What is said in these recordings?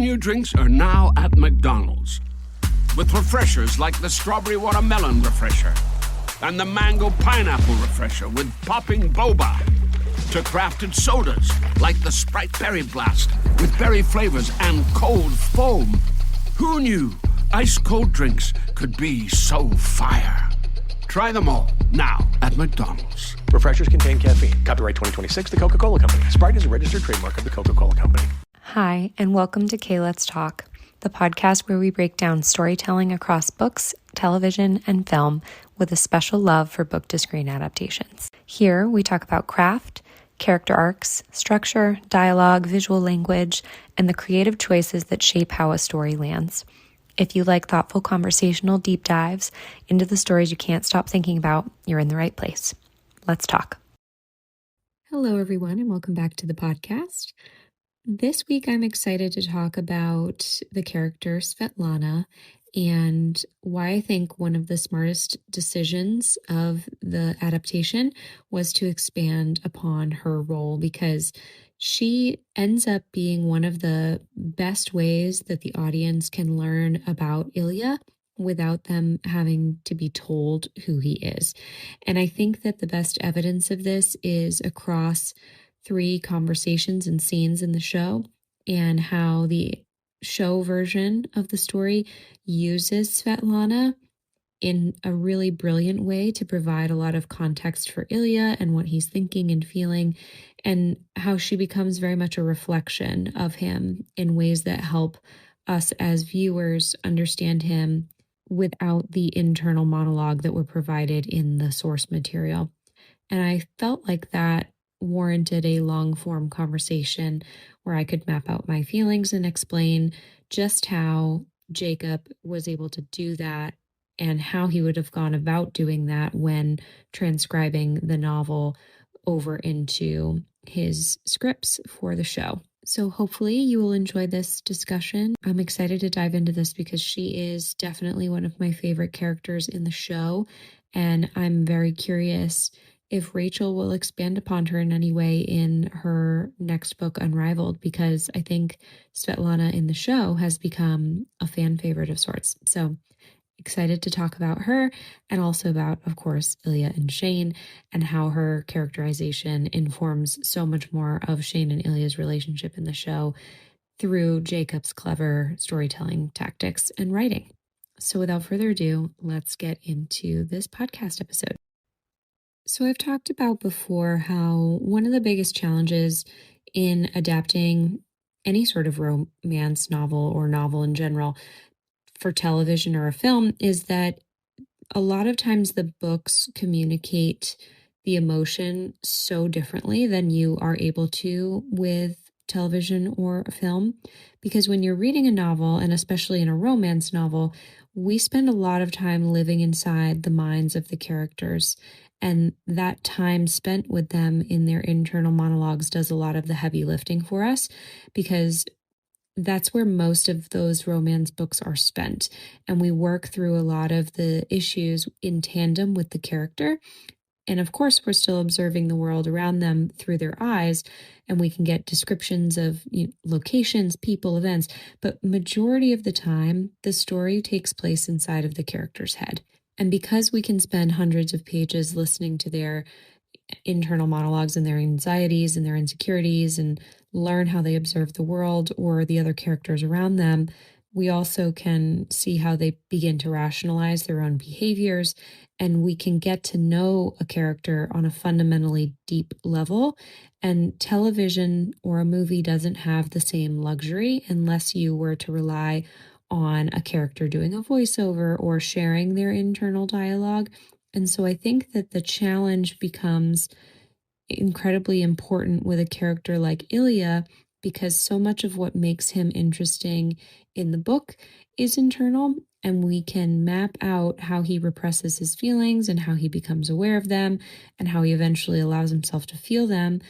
new drinks are now at McDonald's, with refreshers like the strawberry watermelon refresher and the mango pineapple refresher with popping boba, to crafted sodas like the Sprite Berry Blast with berry flavors and cold foam. Who knew ice cold drinks could be so fire? Try them all now at McDonald's. Refreshers contain caffeine. Copyright 2026, The Coca-Cola Company. Sprite is a registered trademark of The Coca-Cola Company. Hi, and welcome to K Let's Talk, the podcast where we break down storytelling across books, television, and film with a special love for book-to-screen adaptations. Here, we talk about craft, character arcs, structure, dialogue, visual language, and the creative choices that shape how a story lands. If you like thoughtful conversational deep dives into the stories you can't stop thinking about, you're in the right place. Let's talk. Hello, everyone, and welcome back to the podcast. This week, I'm excited to talk about the character Svetlana and why I think one of the smartest decisions of the adaptation was to expand upon her role, because she ends up being one of the best ways that the audience can learn about Ilya without them having to be told who he is. And I think that the best evidence of this is across 3 conversations and scenes in the show, and how the show version of the story uses Svetlana in a really brilliant way to provide a lot of context for Ilya and what he's thinking and feeling, and how she becomes very much a reflection of him in ways that help us as viewers understand him without the internal monologue that were provided in the source material. And I felt like that warranted a long-form conversation where I could map out my feelings and explain just how Jacob was able to do that and how he would have gone about doing that when transcribing the novel over into his scripts for the show. So hopefully you will enjoy this discussion. I'm excited to dive into this because she is definitely one of my favorite characters in the show, and I'm very curious if Rachel will expand upon her in any way in her next book, Unrivaled, because I think Svetlana in the show has become a fan favorite of sorts. So excited to talk about her, and also about, of course, Ilya and Shane, and how her characterization informs so much more of Shane and Ilya's relationship in the show through Jacob's clever storytelling tactics and writing. So without further ado, let's get into this podcast episode. So I've talked about before how one of the biggest challenges in adapting any sort of romance novel or novel in general for television or a film is that a lot of times the books communicate the emotion so differently than you are able to with television or a film. Because when you're reading a novel, and especially in a romance novel, we spend a lot of time living inside the minds of the characters. And that time spent with them in their internal monologues does a lot of the heavy lifting for us, because that's where most of those romance books are spent. And we work through a lot of the issues in tandem with the character. And of course, we're still observing the world around them through their eyes, and we can get descriptions of locations, people, events. But majority of the time, the story takes place inside of the character's head. And because we can spend hundreds of pages listening to their internal monologues and their anxieties and their insecurities and learn how they observe the world or the other characters around them, we also can see how they begin to rationalize their own behaviors, and we can get to know a character on a fundamentally deep level. And television or a movie doesn't have the same luxury unless you were to rely on a character doing a voiceover or sharing their internal dialogue. And so I think that the challenge becomes incredibly important with a character like Ilya, because so much of what makes him interesting in the book is internal, and we can map out how he represses his feelings and how he becomes aware of them and how he eventually allows himself to feel them.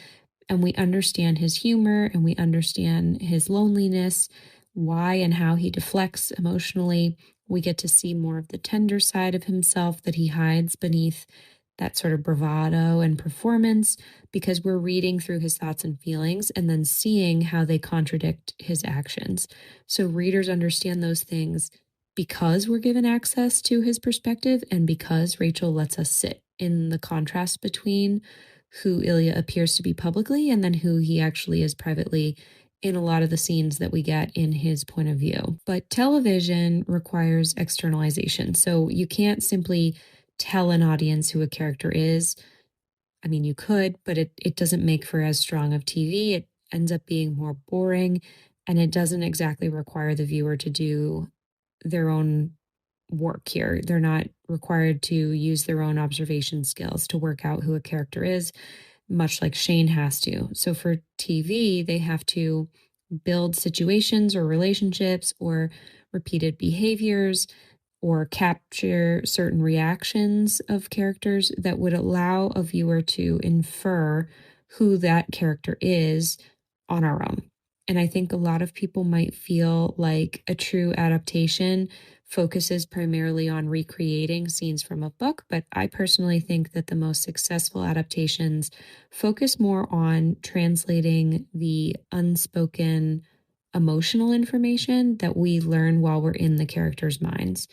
And we understand his humor, and we understand his loneliness, why and how he deflects emotionally. We get to see more of the tender side of himself that he hides beneath that sort of bravado and performance, because we're reading through his thoughts and feelings and then seeing how they contradict his actions. So readers understand those things because we're given access to his perspective and because Rachel lets us sit in the contrast between who Ilya appears to be publicly and then who he actually is privately in a lot of the scenes that we get in his point of view. But television requires externalization. So you can't simply tell an audience who a character is. I mean, you could, but it doesn't make for as strong of TV. It ends up being more boring, and it doesn't exactly require the viewer to do their own work here. They're not required to use their own observation skills to work out who a character is, much like Shane has to. So for TV, they have to build situations or relationships or repeated behaviors or capture certain reactions of characters that would allow a viewer to infer who that character is on our own. And I think a lot of people might feel like a true adaptation focuses primarily on recreating scenes from a book, but I personally think that the most successful adaptations focus more on translating the unspoken emotional information that we learn while we're in the characters' minds.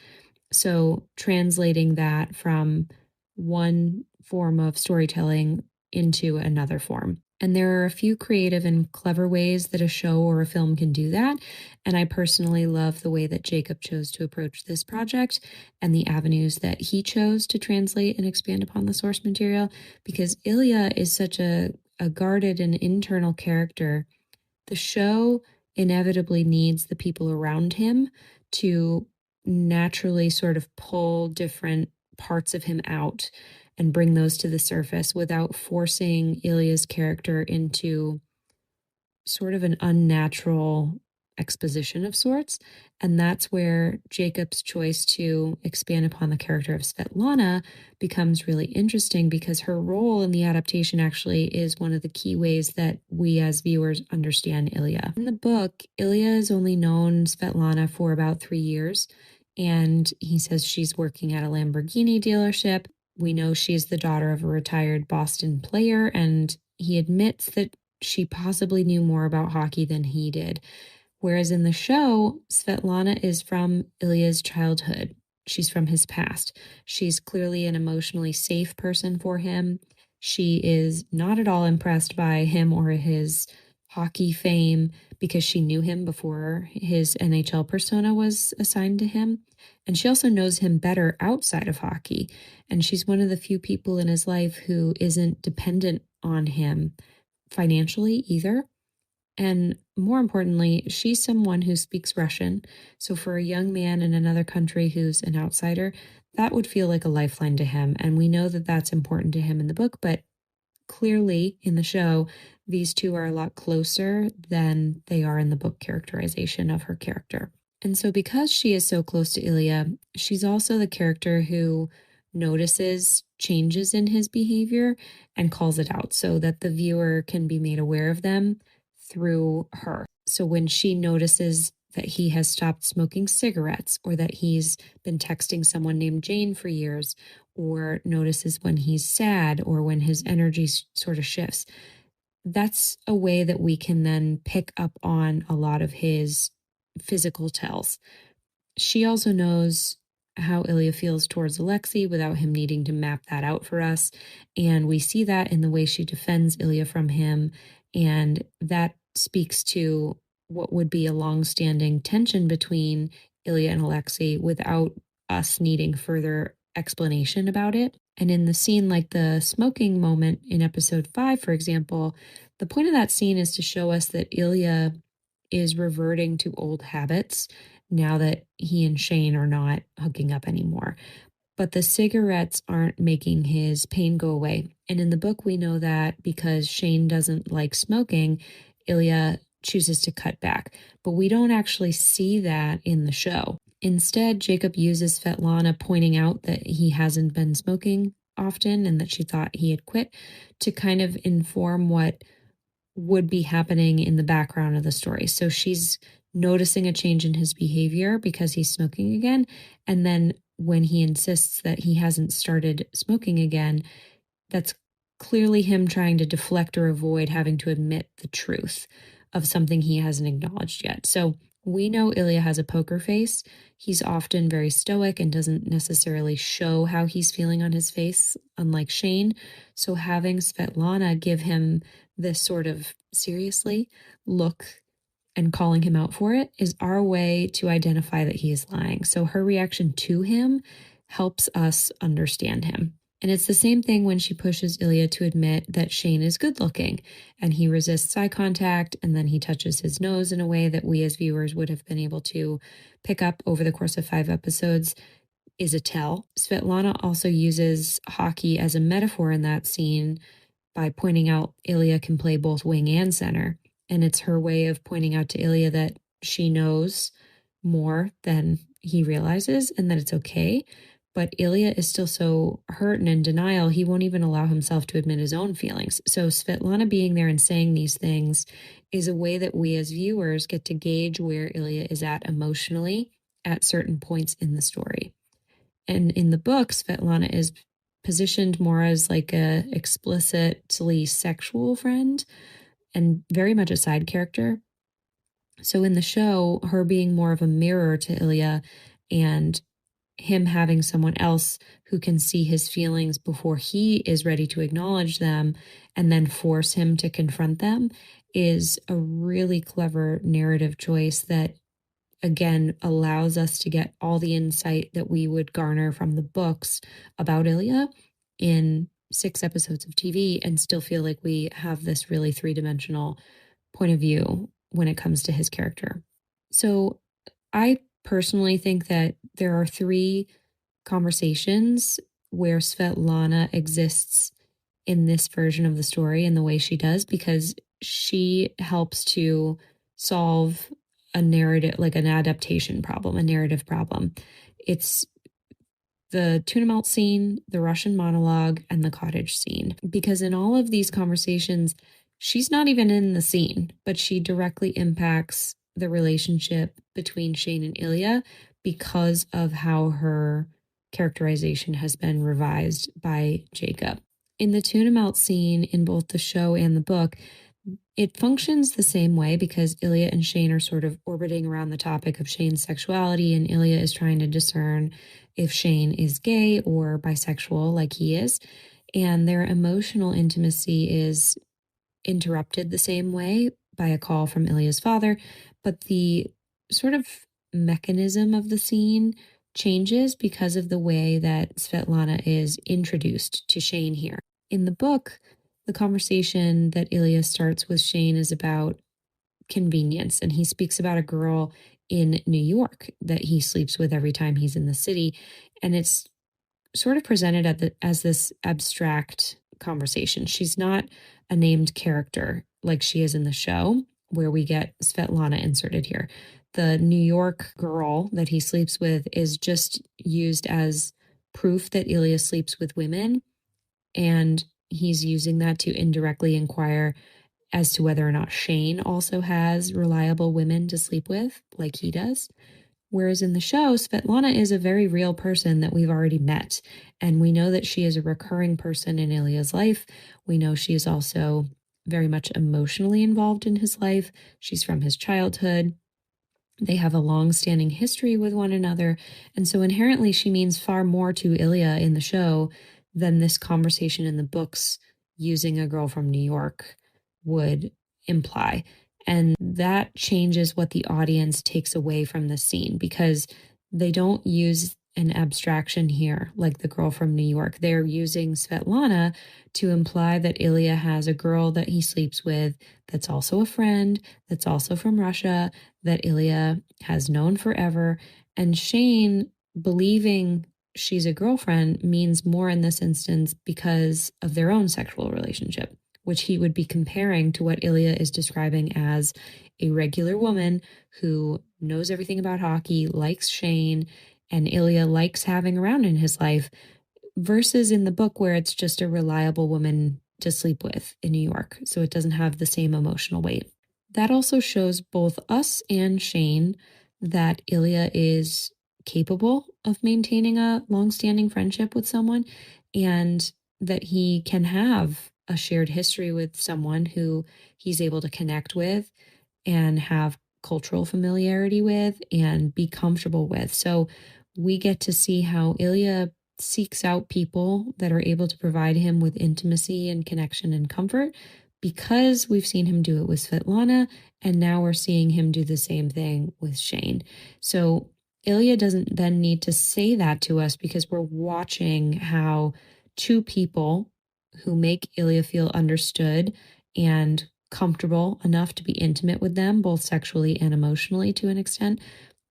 So translating that from one form of storytelling into another form. And there are a few creative and clever ways that a show or a film can do that. And I personally love the way that Jacob chose to approach this project and the avenues that he chose to translate and expand upon the source material, because Ilya is such a guarded and internal character. The show inevitably needs the people around him to naturally sort of pull different parts of him out and bring those to the surface without forcing Ilya's character into sort of an unnatural exposition of sorts. And that's where Jacob's choice to expand upon the character of Svetlana becomes really interesting, because her role in the adaptation actually is one of the key ways that we as viewers understand Ilya. In the book, Ilya has only known Svetlana for about 3 years, and he says she's working at a Lamborghini dealership. We know she's the daughter of a retired Boston player, and he admits that she possibly knew more about hockey than he did. Whereas in the show, Svetlana is from Ilya's childhood. She's from his past. She's clearly an emotionally safe person for him. She is not at all impressed by him or his hockey fame because she knew him before his NHL persona was assigned to him. And she also knows him better outside of hockey. And she's one of the few people in his life who isn't dependent on him financially either. And more importantly, she's someone who speaks Russian. So for a young man in another country who's an outsider, that would feel like a lifeline to him. And we know that that's important to him in the book, but clearly in the show, these two are a lot closer than they are in the book characterization of her character. And so because she is so close to Ilya, she's also the character who notices changes in his behavior and calls it out so that the viewer can be made aware of them through her. So when she notices that he has stopped smoking cigarettes, or that he's been texting someone named Jane for years, or notices when he's sad or when his energy sort of shifts, that's a way that we can then pick up on a lot of his physical tells. She also knows how Ilya feels towards Alexei without him needing to map that out for us. And we see that in the way she defends Ilya from him. And that speaks to what would be a long-standing tension between Ilya and Alexei without us needing further explanation about it. And in the scene like the smoking moment in episode 5, for example, the point of that scene is to show us that Ilya is reverting to old habits now that he and Shane are not hooking up anymore. But the cigarettes aren't making his pain go away. And in the book, we know that because Shane doesn't like smoking, Ilya chooses to cut back. But we don't actually see that in the show. Instead, Jacob uses Svetlana pointing out that he hasn't been smoking often and that she thought he had quit to kind of inform what would be happening in the background of the story. So she's noticing a change in his behavior because he's smoking again, and then when he insists that he hasn't started smoking again, that's clearly him trying to deflect or avoid having to admit the truth of something he hasn't acknowledged yet. So we know Ilya has a poker face. He's often very stoic and doesn't necessarily show how he's feeling on his face, unlike Shane. So having Svetlana give him this sort of seriously look and calling him out for it is our way to identify that he is lying. So her reaction to him helps us understand him. And it's the same thing when she pushes Ilya to admit that Shane is good looking and he resists eye contact and then he touches his nose in a way that we as viewers would have been able to pick up over the course of 5 episodes is a tell. Svetlana also uses hockey as a metaphor in that scene by pointing out Ilya can play both wing and center. And it's her way of pointing out to Ilya that she knows more than he realizes and that it's okay. But Ilya is still so hurt and in denial, he won't even allow himself to admit his own feelings. So Svetlana being there and saying these things is a way that we as viewers get to gauge where Ilya is at emotionally at certain points in the story. And in the book, Svetlana is positioned more as like a explicitly sexual friend and very much a side character. So in the show, her being more of a mirror to Ilya and him having someone else who can see his feelings before he is ready to acknowledge them and then force him to confront them is a really clever narrative choice that, again, allows us to get all the insight that we would garner from the books about Ilya in 6 episodes of TV and still feel like we have this really 3-dimensional point of view when it comes to his character. So I personally think that there are 3 conversations where Svetlana exists in this version of the story in the way she does, because she helps to solve a narrative, like an adaptation problem, a narrative problem. It's the Tuna Melt scene, the Russian monologue, and the cottage scene. Because in all of these conversations, she's not even in the scene, but she directly impacts the relationship between Shane and Ilya because of how her characterization has been revised by Jacob. In the Tuna Melt scene in both the show and the book, it functions the same way because Ilya and Shane are sort of orbiting around the topic of Shane's sexuality, and Ilya is trying to discern if Shane is gay or bisexual like he is. And their emotional intimacy is interrupted the same way by a call from Ilya's father, but the sort of mechanism of the scene changes because of the way that Svetlana is introduced to Shane here. In the book, the conversation that Ilya starts with Shane is about convenience, and he speaks about a girl in New York that he sleeps with every time he's in the city, and it's sort of presented as this abstract conversation. She's not a named character like she is in the show, where we get Svetlana inserted here. The New York girl that he sleeps with is just used as proof that Ilya sleeps with women, and he's using that to indirectly inquire as to whether or not Shane also has reliable women to sleep with, like he does. Whereas in the show, Svetlana is a very real person that we've already met. And we know that she is a recurring person in Ilya's life. We know she is also very much emotionally involved in his life. She's from his childhood. They have a long-standing history with one another. And so inherently, she means far more to Ilya in the show than this conversation in the books using a girl from New York would imply. And that changes what the audience takes away from the scene, because they don't use an abstraction here like the girl from New York. They're using Svetlana to imply that Ilya has a girl that he sleeps with that's also a friend, that's also from Russia, that Ilya has known forever. And Shane believing she's a girlfriend means more in this instance because of their own sexual relationship, which he would be comparing to what Ilya is describing as a regular woman who knows everything about hockey, likes Shane, and Ilya likes having around in his life, versus in the book where it's just a reliable woman to sleep with in New York. So it doesn't have the same emotional weight. That also shows both us and Shane that Ilya is capable of maintaining a long-standing friendship with someone, and that he can have a shared history with someone who he's able to connect with and have cultural familiarity with and be comfortable with. So we get to see how Ilya seeks out people that are able to provide him with intimacy and connection and comfort, because we've seen him do it with Svetlana, and now we're seeing him do the same thing with Shane. So Ilya doesn't then need to say that to us, because we're watching how two people who make Ilya feel understood and comfortable enough to be intimate with them, both sexually and emotionally to an extent,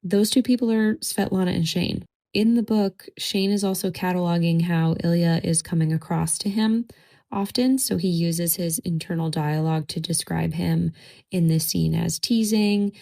those two people are Svetlana and Shane. In the book, Shane is also cataloging how Ilya is coming across to him often. So he uses his internal dialogue to describe him in this scene as teasing.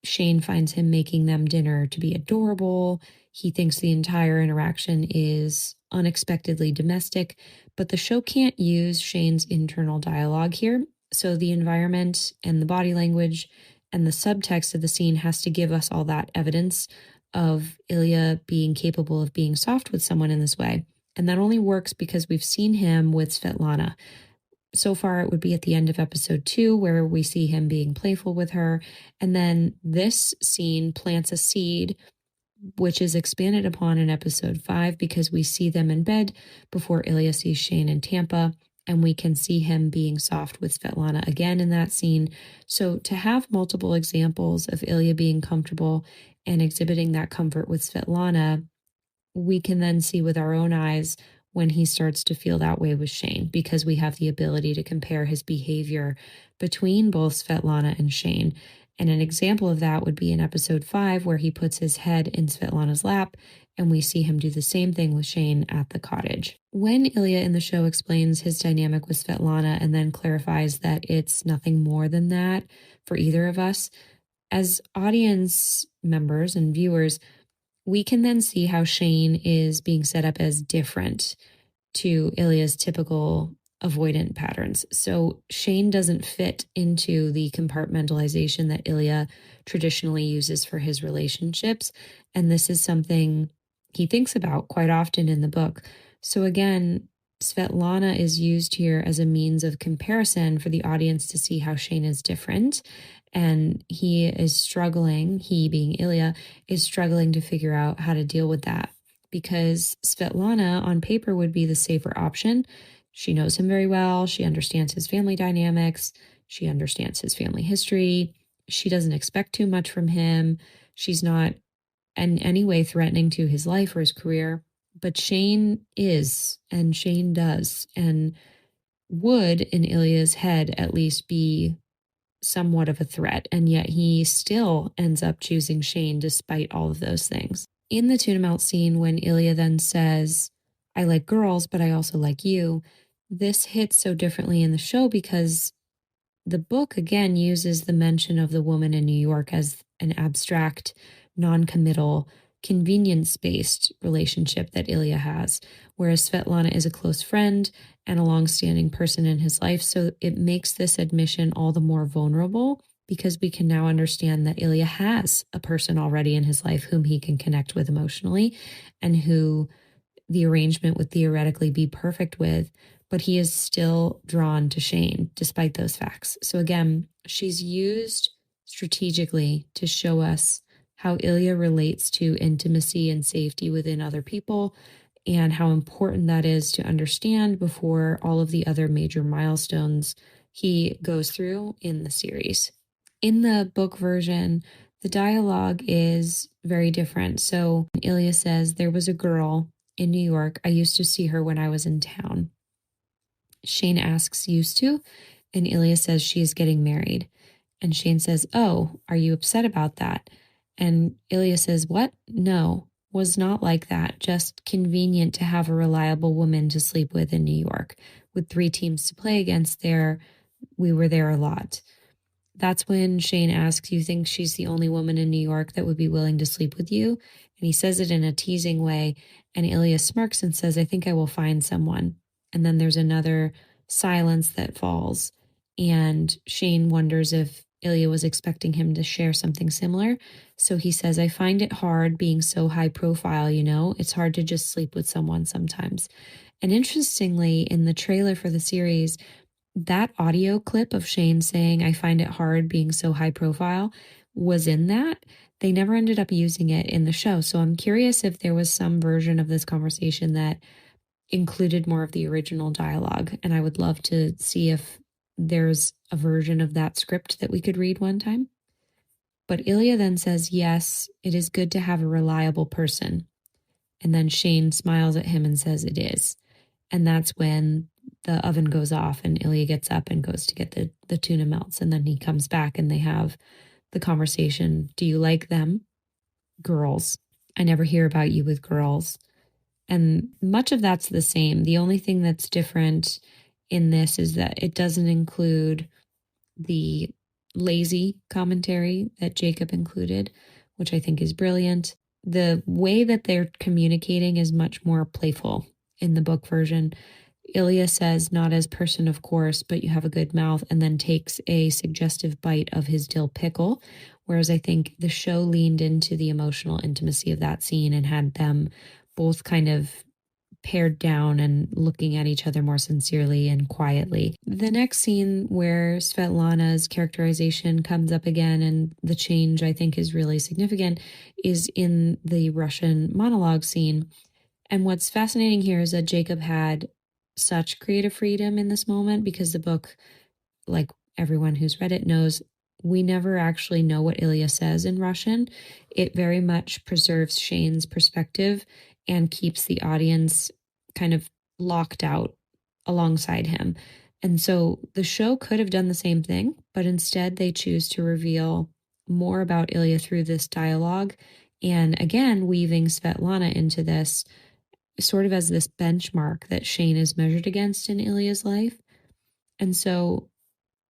Shane finds him making them dinner to be adorable. He thinks the entire interaction is unexpectedly domestic, but the show can't use Shane's internal dialogue here. So the environment and the body language and the subtext of the scene has to give us all that evidence of Ilya being capable of being soft with someone in this way. And that only works because we've seen him with Svetlana. So far, it would be at the end of episode 2 where we see him being playful with her. And then this scene plants a seed, which is expanded upon in episode 5, because we see them in bed before Ilya sees Shane in Tampa. And we can see him being soft with Svetlana again in that scene. So to have multiple examples of Ilya being comfortable and exhibiting that comfort with Svetlana, we can then see with our own eyes when he starts to feel that way with Shane, because we have the ability to compare his behavior between both Svetlana and Shane. And an example of that would be in episode 5, where he puts his head in Svetlana's lap, and we see him do the same thing with Shane at the cottage. When Ilya in the show explains his dynamic with Svetlana and then clarifies that it's nothing more than that for either of us, as audience members and viewers, we can then see how Shane is being set up as different to Ilya's typical avoidant patterns. So Shane doesn't fit into the compartmentalization that Ilya traditionally uses for his relationships. And this is something he thinks about quite often in the book. So again, Svetlana is used here as a means of comparison for the audience to see how Shane is different. And he is struggling, he being Ilya, is struggling to figure out how to deal with that, because Svetlana on paper would be the safer option. She knows him very well. She understands his family dynamics. She understands his family history. She doesn't expect too much from him. She's not in any way threatening to his life or his career. But Shane is, and Shane does, and would, in Ilya's head at least, be somewhat of a threat, and yet he still ends up choosing Shane despite all of those things. In the Tuna Melt scene, when Ilya then says, "I like girls, but I also like you," this hits so differently in the show because the book again uses the mention of the woman in New York as an abstract, non-committal, convenience-based relationship that Ilya has, whereas Svetlana is a close friend and a long-standing person in his life. So it makes this admission all the more vulnerable, because we can now understand that Ilya has a person already in his life whom he can connect with emotionally, and who the arrangement would theoretically be perfect with, but he is still drawn to Shane despite those facts. So again, she's used strategically to show us how Ilya relates to intimacy and safety within other people, and how important that is to understand before all of the other major milestones he goes through in the series. In the book version, the dialogue is very different. So Ilya says, "There was a girl in New York. I used to see her when I was in town." Shane asks, "Used to?" And Ilya says, "She is getting married." And Shane says, "Oh, are you upset about that?" And Ilya says, "What? No, was not like that. Just convenient to have a reliable woman to sleep with in New York. With 3 teams to play against there, we were there a lot." That's when Shane asks, "You think she's the only woman in New York that would be willing to sleep with you?" And he says it in a teasing way. And Ilya smirks and says, "I think I will find someone." And then there's another silence that falls. And Shane wonders if Ilya was expecting him to share something similar. So he says, I find it hard being so high profile, it's hard to just sleep with someone sometimes. And interestingly, in the trailer for the series, that audio clip of Shane saying, I find it hard being so high profile was in that. They never ended up using it in the show. So I'm curious if there was some version of this conversation that included more of the original dialogue. And I would love to see if there's a version of that script that we could read one time. But Ilya then says, yes, it is good to have a reliable person. And then Shane smiles at him and says it is. And that's when the oven goes off and Ilya gets up and goes to get the tuna melts. And then he comes back and they have the conversation. Do you like them? Girls. I never hear about you with girls. And much of that's the same. The only thing that's different in this is that it doesn't include the lazy commentary that Jacob included, which I think is brilliant. The way that they're communicating is much more playful in the book version. Ilya says, not as person, of course, but you have a good mouth, and then takes a suggestive bite of his dill pickle. Whereas I think the show leaned into the emotional intimacy of that scene and had them both kind of pared down and looking at each other more sincerely and quietly. The next scene where Svetlana's characterization comes up again and the change I think is really significant is in the Russian monologue scene. And what's fascinating here is that Jacob had such creative freedom in this moment because the book, like everyone who's read it knows, we never actually know what Ilya says in Russian. It very much preserves Shane's perspective and keeps the audience kind of locked out alongside him. And so the show could have done the same thing, but instead they choose to reveal more about Ilya through this dialogue. And again, weaving Svetlana into this sort of as this benchmark that Shane is measured against in Ilya's life. And so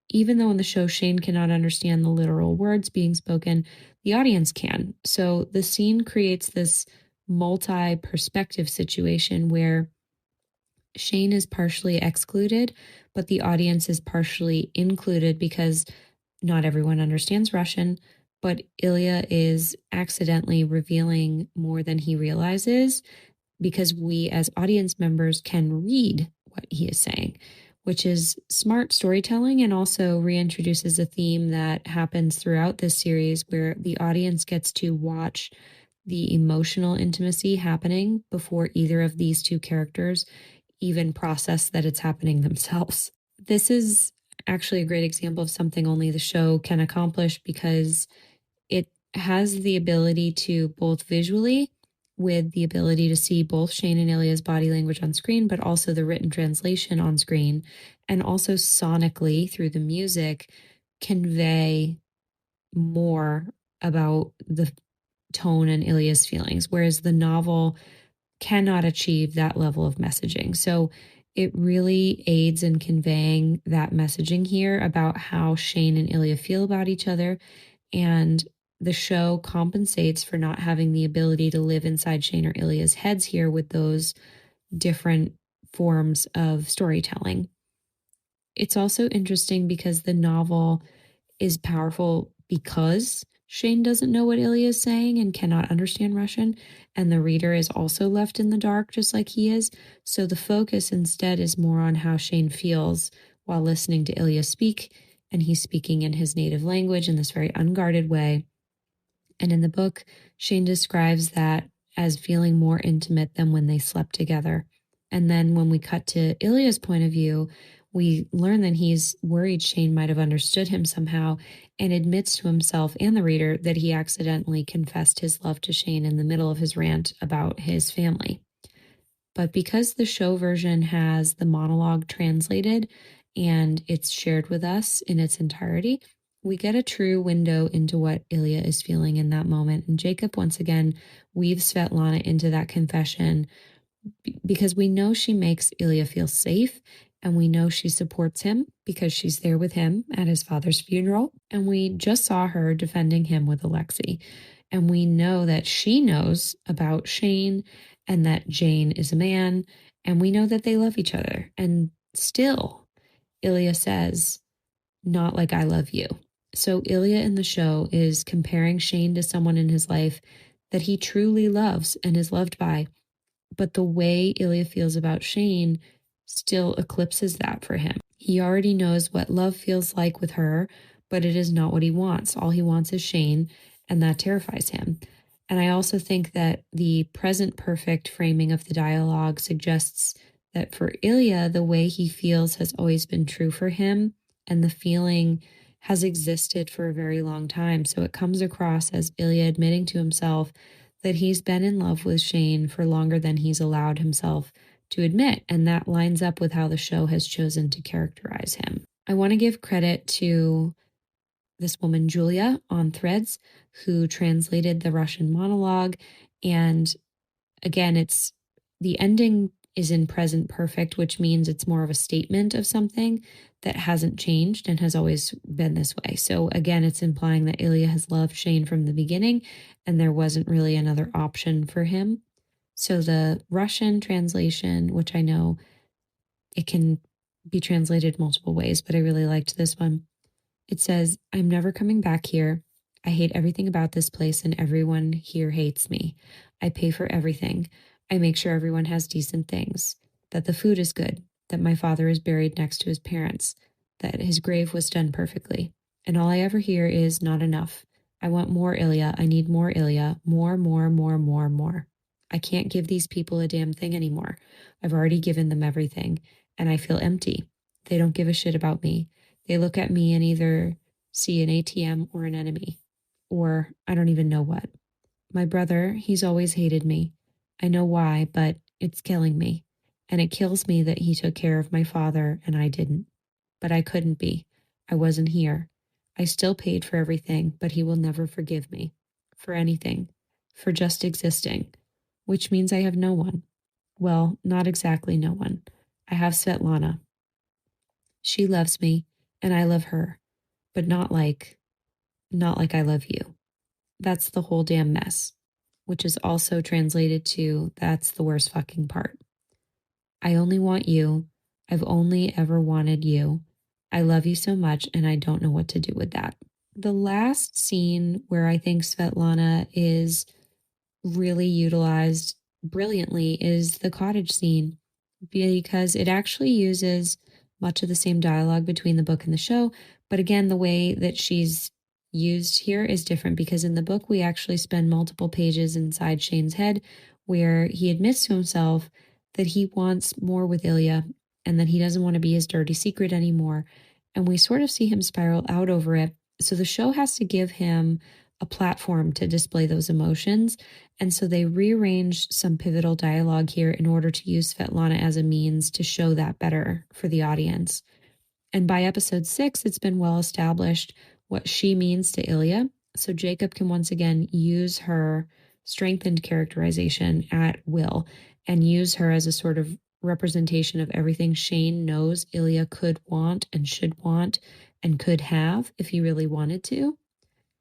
even though in the show Shane cannot understand the literal words being spoken, the audience can. So the scene creates this multi-perspective situation where Shane is partially excluded, but the audience is partially included because not everyone understands Russian, but Ilya is accidentally revealing more than he realizes because we as audience members can read what he is saying, which is smart storytelling and also reintroduces a theme that happens throughout this series where the audience gets to watch the emotional intimacy happening before either of these two characters even process that it's happening themselves. This is actually a great example of something only the show can accomplish because it has the ability to both visually, with the ability to see both Shane and Ilya's body language on screen, but also the written translation on screen, and also sonically through the music, convey more about the tone and Ilya's feelings, whereas the novel cannot achieve that level of messaging. So it really aids in conveying that messaging here about how Shane and Ilya feel about each other. And the show compensates for not having the ability to live inside Shane or Ilya's heads here with those different forms of storytelling. It's also interesting because the novel is powerful because Shane doesn't know what Ilya is saying and cannot understand Russian, and the reader is also left in the dark just like he is. So the focus instead is more on how Shane feels while listening to Ilya speak, and he's speaking in his native language in this very unguarded way. And in the book, Shane describes that as feeling more intimate than when they slept together. And then when we cut to Ilya's point of view, we learn that he's worried Shane might have understood him somehow and admits to himself and the reader that he accidentally confessed his love to Shane in the middle of his rant about his family. But because the show version has the monologue translated and it's shared with us in its entirety, we get a true window into what Ilya is feeling in that moment. And Jacob once again weaves Svetlana into that confession because we know she makes Ilya feel safe, and we know she supports him because she's there with him at his father's funeral. And we just saw her defending him with Alexei. And we know that she knows about Shane and that Jane is a man. And we know that they love each other. And still, Ilya says, not like I love you. So Ilya in the show is comparing Shane to someone in his life that he truly loves and is loved by. But the way Ilya feels about Shane still eclipses that for him. He already knows what love feels like with her, but it is not what he wants. All he wants is Shane, and that terrifies him. And I also think that the present perfect framing of the dialogue suggests that for Ilya, the way he feels has always been true for him, and the feeling has existed for a very long time. So it comes across as Ilya admitting to himself that he's been in love with Shane for longer than he's allowed himself to admit, and that lines up with how the show has chosen to characterize him. I want to give credit to this woman, Julia, on Threads, who translated the Russian monologue. And again, it's the ending is in present perfect, which means it's more of a statement of something that hasn't changed and has always been this way. So again, it's implying that Ilya has loved Shane from the beginning and there wasn't really another option for him. So the Russian translation, which I know it can be translated multiple ways, but I really liked this one. It says, "I'm never coming back here. I hate everything about this place and everyone here hates me. I pay for everything. I make sure everyone has decent things, that the food is good, that my father is buried next to his parents, that his grave was done perfectly. And all I ever hear is not enough. I want more Ilya. I need more Ilya. More, more, more, more, more. I can't give these people a damn thing anymore. I've already given them everything, and I feel empty. They don't give a shit about me. They look at me and either see an ATM or an enemy, or I don't even know what. My brother, he's always hated me. I know why, but it's killing me. And it kills me that he took care of my father and I didn't. But I couldn't be. I wasn't here. I still paid for everything, but he will never forgive me. For anything. For just existing. Which means I have no one. Well, not exactly no one. I have Svetlana. She loves me, and I love her, but not like I love you. That's the whole damn mess," which is also translated to, "That's the worst fucking part. I only want you. I've only ever wanted you. I love you so much, and I don't know what to do with that." The last scene where I think Svetlana is really utilized brilliantly is the cottage scene, because it actually uses much of the same dialogue between the book and the show. But again, the way that she's used here is different, because in the book, we actually spend multiple pages inside Shane's head where he admits to himself that he wants more with Ilya and that he doesn't want to be his dirty secret anymore. And we sort of see him spiral out over it. So the show has to give him a platform to display those emotions. And so they rearranged some pivotal dialogue here in order to use Svetlana as a means to show that better for the audience. And by episode 6, it's been well established what she means to Ilya. So Jacob can once again use her strengthened characterization at will and use her as a sort of representation of everything Shane knows Ilya could want and could have if he really wanted to.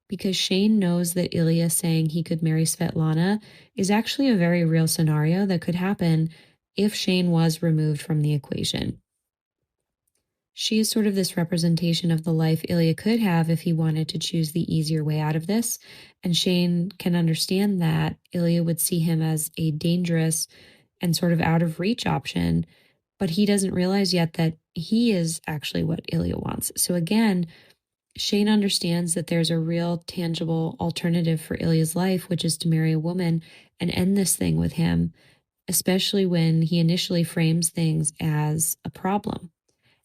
Because Shane knows that Ilya saying he could marry Svetlana is actually a very real scenario that could happen if Shane was removed from the equation. She is sort of this representation of the life Ilya could have if he wanted to choose the easier way out of this. And Shane can understand that Ilya would see him as a dangerous and sort of out of reach option, but he doesn't realize yet that he is actually what Ilya wants. So again, Shane understands that there's a real tangible alternative for Ilya's life, which is to marry a woman and end this thing with him, especially when he initially frames things as a problem.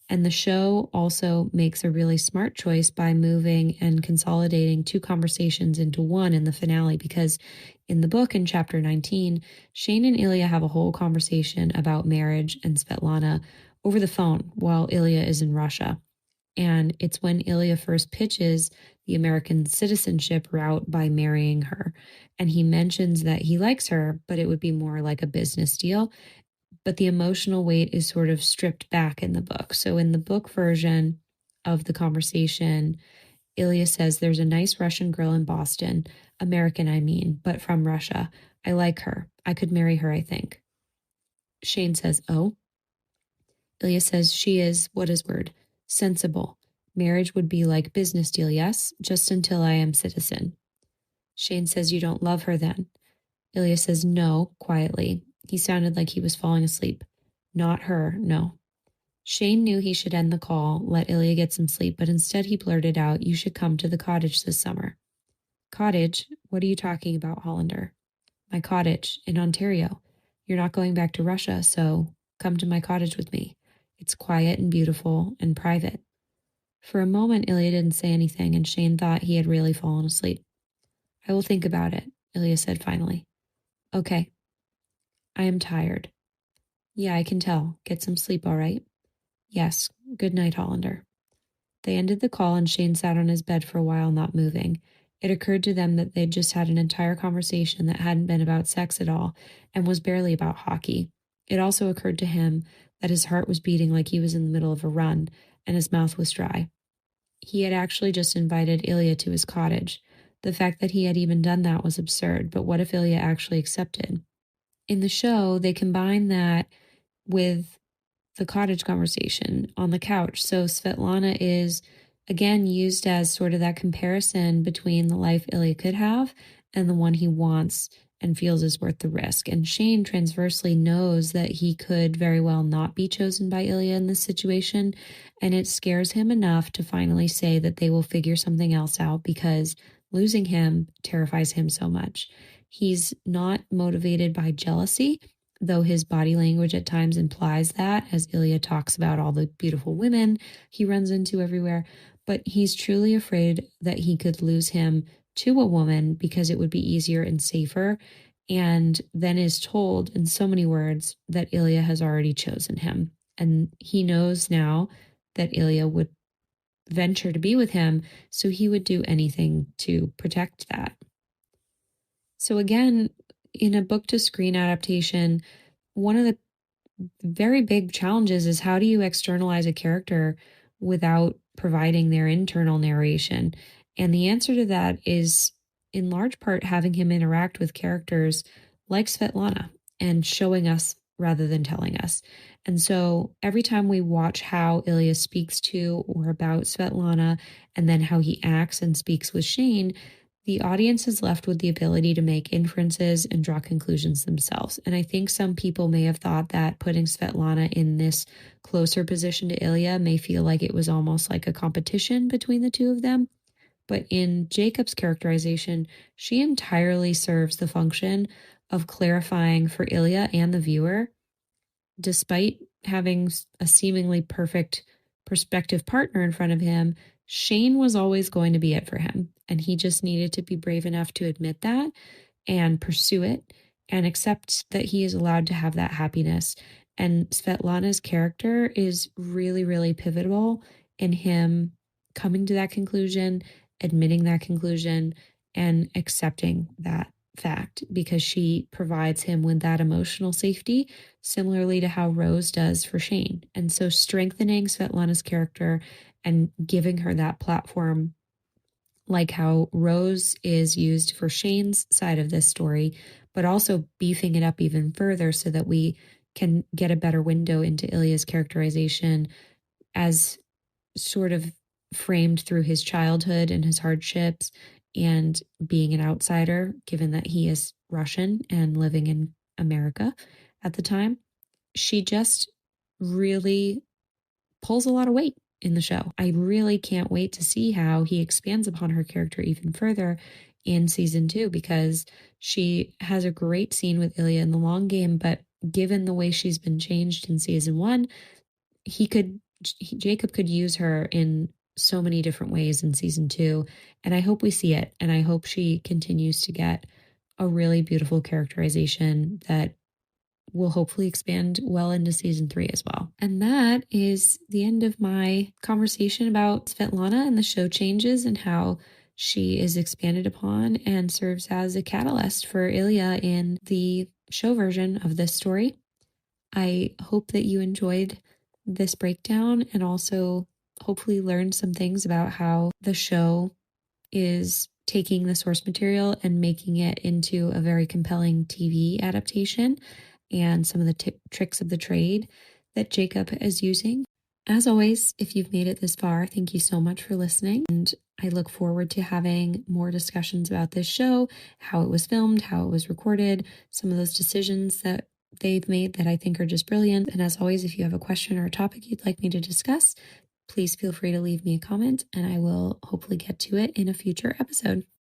And the show also makes a really smart choice by moving and consolidating two conversations into one in the finale, because in the book in chapter 19, Shane and Ilya have a whole conversation about marriage and Svetlana over the phone while Ilya is in Russia. And it's when Ilya first pitches the American citizenship route by marrying her. And he mentions that he likes her, but it would be more like a business deal. But the emotional weight is sort of stripped back in the book. So in the book version of the conversation, Ilya says, "There's a nice Russian girl in Boston, American, I mean, but from Russia. I like her. I could marry her, I think." Shane says, "Oh?" Ilya says, "She is, what is word? Sensible. Marriage would be like business deal, yes, just until I am citizen. Shane says, you don't love her then. Ilya says no, quietly. He sounded like he was falling asleep. Not her, no. Shane knew he should end the call, let Ilya get some sleep, but instead he blurted out, you should come to the cottage this summer. Cottage? What are you talking about, Hollander? My cottage in Ontario. You're not going back to Russia, so come to my cottage with me. It's quiet and beautiful and private. For a moment, Ilya didn't say anything, and Shane thought he had really fallen asleep. I will think about it, Ilya said finally. Okay. I am tired. Yeah, I can tell. Get some sleep, all right? Yes. Good night, Hollander. They ended the call and Shane sat on his bed for a while, not moving. It occurred to them that they'd just had an entire conversation that hadn't been about sex at all and was barely about hockey. It also occurred to him that his heart was beating like he was in the middle of a run and his mouth was dry. He had actually just invited Ilya to his cottage. The fact that he had even done that was absurd, but what if Ilya actually accepted? In the show, they combine that with the cottage conversation on the couch. So Svetlana is again used as sort of that comparison between the life Ilya could have and the one he wants and feels is worth the risk. And Shane transversely knows that he could very well not be chosen by Ilya in this situation. And it scares him enough to finally say that they will figure something else out because losing him terrifies him so much. He's not motivated by jealousy, though his body language at times implies that, as Ilya talks about all the beautiful women he runs into everywhere. But he's truly afraid that he could lose him to a woman because it would be easier and safer, and then is told in so many words that Ilya has already chosen him. And he knows now that Ilya would venture to be with him, so he would do anything to protect that. So again, in a book to screen adaptation, one of the very big challenges is how do you externalize a character without providing their internal narration? And the answer to that is in large part having him interact with characters like Svetlana and showing us rather than telling us. And so every time we watch how Ilya speaks to or about Svetlana and then how he acts and speaks with Shane, the audience is left with the ability to make inferences and draw conclusions themselves. And I think some people may have thought that putting Svetlana in this closer position to Ilya may feel like it was almost like a competition between the two of them. But in Jacob's characterization, she entirely serves the function of clarifying for Ilya and the viewer. Despite having a seemingly perfect prospective partner in front of him, Shane was always going to be it for him. And he just needed to be brave enough to admit that and pursue it and accept that he is allowed to have that happiness. And Svetlana's character is really, really pivotal in him coming to that conclusion, admitting that conclusion, and accepting that fact because she provides him with that emotional safety, similarly to how Rose does for Shane. And so strengthening Svetlana's character and giving her that platform, like how Rose is used for Shane's side of this story, but also beefing it up even further so that we can get a better window into Ilya's characterization as sort of framed through his childhood and his hardships and being an outsider, given that he is Russian and living in America at the time. She just really pulls a lot of weight in the show. I really can't wait to see how he expands upon her character even further in season 2, because she has a great scene with Ilya in the long game, but given the way she's been changed in season 1, Jacob could use her in so many different ways in season 2, and I hope we see it, and I hope she continues to get a really beautiful characterization that will hopefully expand well into season 3 as well. And that is the end of my conversation about Svetlana and the show changes and how she is expanded upon and serves as a catalyst for Ilya in the show version of this story. I hope that you enjoyed this breakdown and also hopefully learned some things about how the show is taking the source material and making it into a very compelling TV adaptation and some of the tricks of the trade that Jacob is using. As always, if you've made it this far, thank you so much for listening. And I look forward to having more discussions about this show, how it was filmed, how it was recorded, some of those decisions that they've made that I think are just brilliant. And as always, if you have a question or a topic you'd like me to discuss, please feel free to leave me a comment and I will hopefully get to it in a future episode.